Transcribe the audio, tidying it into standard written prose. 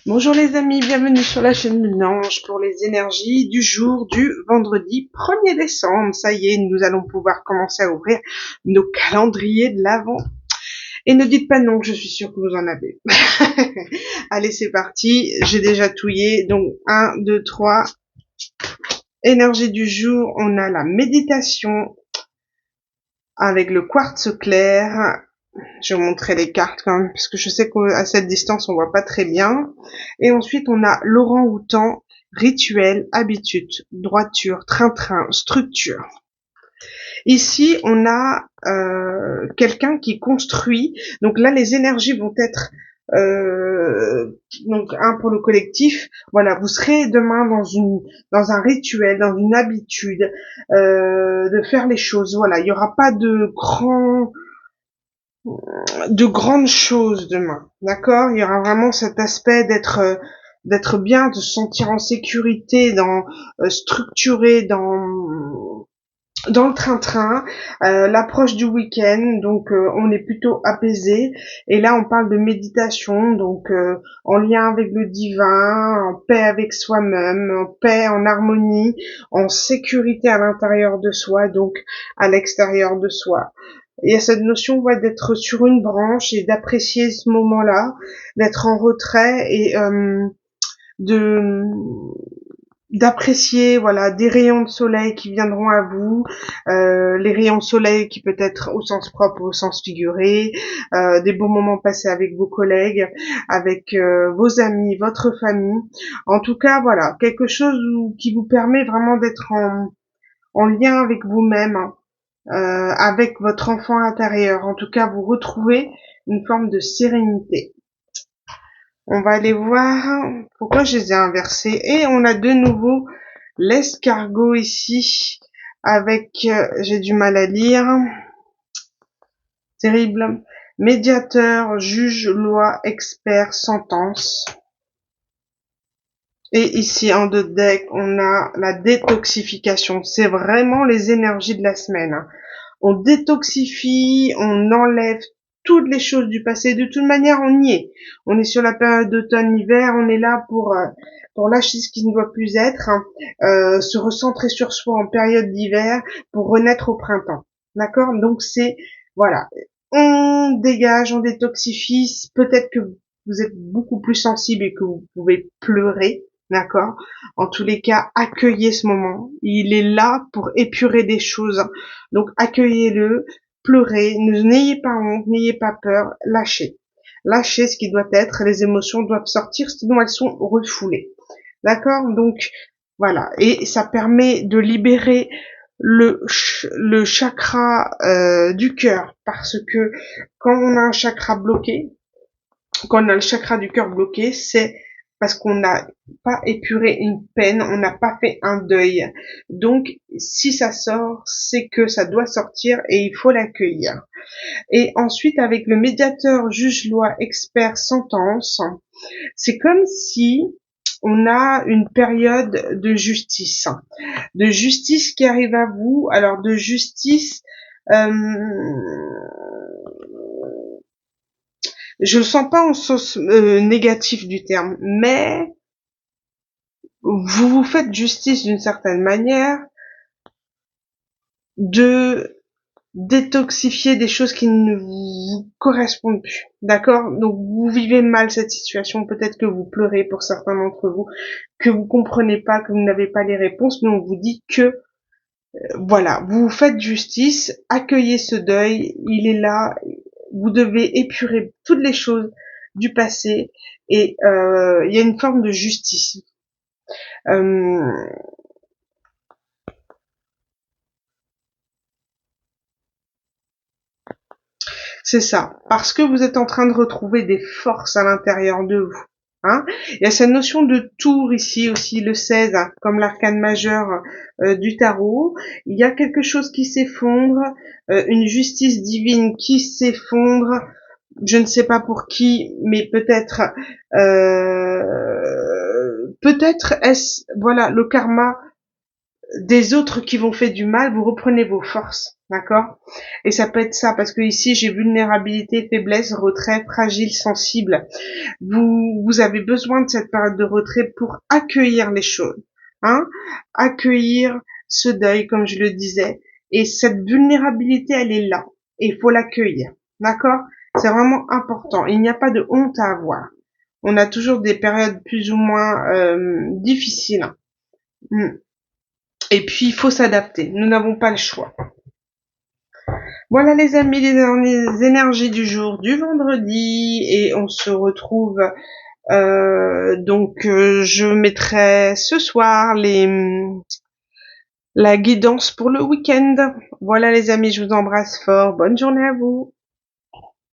Bonjour les amis, bienvenue sur la chaîne Lunange pour les énergies du jour du vendredi 1er décembre. Ça y est, nous allons pouvoir commencer à ouvrir nos calendriers de l'Avent. Et ne dites pas non, je suis sûre que vous en avez. Allez, c'est parti, j'ai déjà touillé. Donc 1, 2, 3. Énergie du jour, on a la méditation avec le quartz clair. Je vais vous montrer les cartes quand même, parce que je sais qu'à cette distance, on voit pas très bien. Et ensuite, on a l'orang-outan, rituel, habitude, droiture, train-train, structure. Ici, on a quelqu'un qui construit. Donc là, les énergies vont être donc un pour le collectif. Voilà, vous serez demain dans un rituel, dans une habitude de faire les choses. Voilà, il y aura pas de grandes choses demain, d'accord? Il y aura vraiment cet aspect d'être bien, de se sentir en sécurité, dans structuré dans le train-train, l'approche du week-end, donc on est plutôt apaisé. Et là, on parle de méditation, donc en lien avec le divin, en paix avec soi-même, en paix, en harmonie, en sécurité à l'intérieur de soi, donc à l'extérieur de soi. Il y a cette notion d'être sur une branche et d'apprécier ce moment-là, d'être en retrait et de d'apprécier voilà des rayons de soleil qui viendront à vous, les rayons de soleil qui peut être au sens propre ou au sens figuré, des beaux moments passés avec vos collègues, avec vos amis, votre famille. En tout cas, voilà, quelque chose qui vous permet vraiment d'être en lien avec vous-même, hein, avec votre enfant intérieur. En tout cas, vous retrouvez une forme de sérénité. On va aller voir pourquoi je les ai inversés. Et on a de nouveau l'escargot ici avec, j'ai du mal à lire, terrible, médiateur, juge, loi, expert, sentence. Et ici en deux deck, on a la détoxification. C'est vraiment les énergies de la semaine, hein. On détoxifie, on enlève toutes les choses du passé. De toute manière, on y est. On est sur la période d'automne-hiver, on est là pour lâcher ce qui ne doit plus être, hein, se recentrer sur soi en période d'hiver pour renaître au printemps. D'accord? Donc c'est, voilà. On dégage, on détoxifie. Peut-être que vous êtes beaucoup plus sensible et que vous pouvez pleurer. D'accord? En tous les cas, accueillez ce moment. Il est là pour épurer des choses. Donc, accueillez-le, pleurez, n'ayez pas honte, n'ayez pas peur, lâchez. Lâchez ce qui doit être, les émotions doivent sortir, sinon elles sont refoulées. D'accord? Donc, voilà. Et ça permet de libérer le chakra du cœur, parce que quand on a un chakra bloqué, quand on a le chakra du cœur bloqué, c'est parce qu'on n'a pas épuré une peine, on n'a pas fait un deuil. Donc, si ça sort, c'est que ça doit sortir et il faut l'accueillir. Et ensuite, avec le médiateur, juge, loi, expert, sentence, c'est comme si on a une période de justice qui arrive à vous. Alors, de justice, je le sens pas en sens négatif du terme, mais vous vous faites justice d'une certaine manière de détoxifier des choses qui ne vous correspondent plus. D'accord? Donc vous vivez mal cette situation, peut-être que vous pleurez pour certains d'entre vous, que vous comprenez pas, que vous n'avez pas les réponses, mais on vous dit que voilà, vous vous faites justice, accueillez ce deuil, il est là, vous devez épurer toutes les choses du passé et il y a une forme de justice. C'est ça, parce que vous êtes en train de retrouver des forces à l'intérieur de vous. Hein. Il y a cette notion de tour ici aussi, le 16, hein, comme l'arcane majeur du tarot. Il y a quelque chose qui s'effondre, une justice divine qui s'effondre. Je ne sais pas pour qui, mais peut-être peut-être est-ce voilà le karma des autres qui vont faire du mal. Vous reprenez vos forces. D'accord? Et ça peut être ça, parce que ici j'ai vulnérabilité, faiblesse, retrait, fragile, sensible. Vous avez besoin de cette période de retrait pour accueillir les choses, hein, accueillir ce deuil, comme je le disais. Et cette vulnérabilité, elle est là. Et il faut l'accueillir. D'accord? C'est vraiment important. Il n'y a pas de honte à avoir. On a toujours des périodes plus ou moins difficiles. Mm. Et puis, il faut s'adapter. Nous n'avons pas le choix. Voilà les amis, les énergies du jour du vendredi. Et on se retrouve je mettrai ce soir la guidance pour le week-end. Voilà les amis, je vous embrasse fort. Bonne journée à vous.